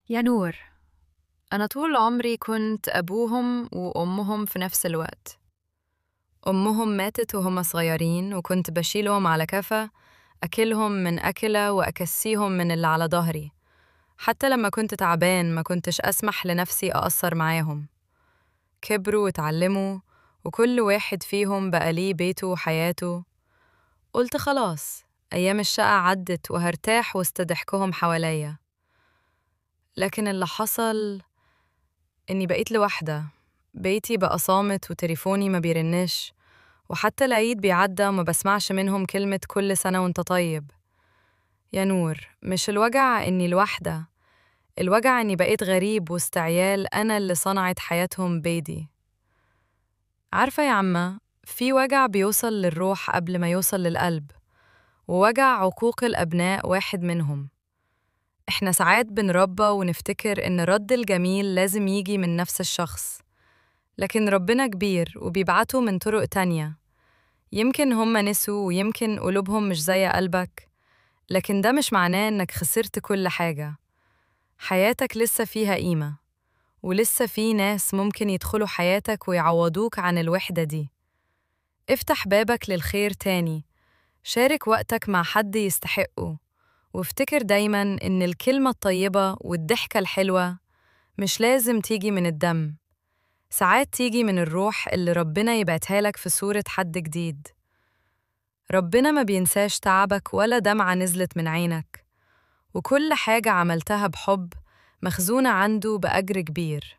يا نور، أنا طول عمري كنت أبوهم وأمهم في نفس الوقت. أمهم ماتت وهم صغيرين وكنت بشيلهم على كفا، أكلهم من أكلة وأكسيهم من اللي على ظهري. حتى لما كنت تعبان ما كنتش أسمح لنفسي أقصر معاهم. كبروا واتعلموا، وكل واحد فيهم بقى ليه بيته وحياته. قلت خلاص، أيام الشقة عدت وهرتاح وسط ضحكهم حواليا. لكن اللي حصل إني بقيت لوحدة. بيتي بقى صامت وتليفوني ما بيرنش، وحتى العيد بيعدى وما بسمعش منهم كلمة كل سنة وانت طيب. يا نور، مش الوجع إني لوحدة، الوجع إني بقيت غريب وسط عيال أنا اللي صنعت حياتهم بيدي. عارفة يا عمة، في وجع بيوصل للروح قبل ما يوصل للقلب، ووجع عقوق الأبناء واحد منهم. إحنا ساعات بنربى ونفتكر إن رد الجميل لازم يجي من نفس الشخص، لكن ربنا كبير وبيبعته من طرق تانية. يمكن هم نسوا ويمكن قلوبهم مش زي قلبك، لكن ده مش معناه إنك خسرت كل حاجة. حياتك لسه فيها قيمة، ولسه في ناس ممكن يدخلوا حياتك ويعوضوك عن الوحدة دي. افتح بابك للخير تاني، شارك وقتك مع حد يستحقه، وافتكر دايماً إن الكلمة الطيبة والضحكة الحلوة مش لازم تيجي من الدم، ساعات تيجي من الروح اللي ربنا يبعتها لك في صورة حد جديد. ربنا ما بينساش تعبك ولا دمعة نزلت من عينك، وكل حاجة عملتها بحب مخزونة عنده بأجر كبير.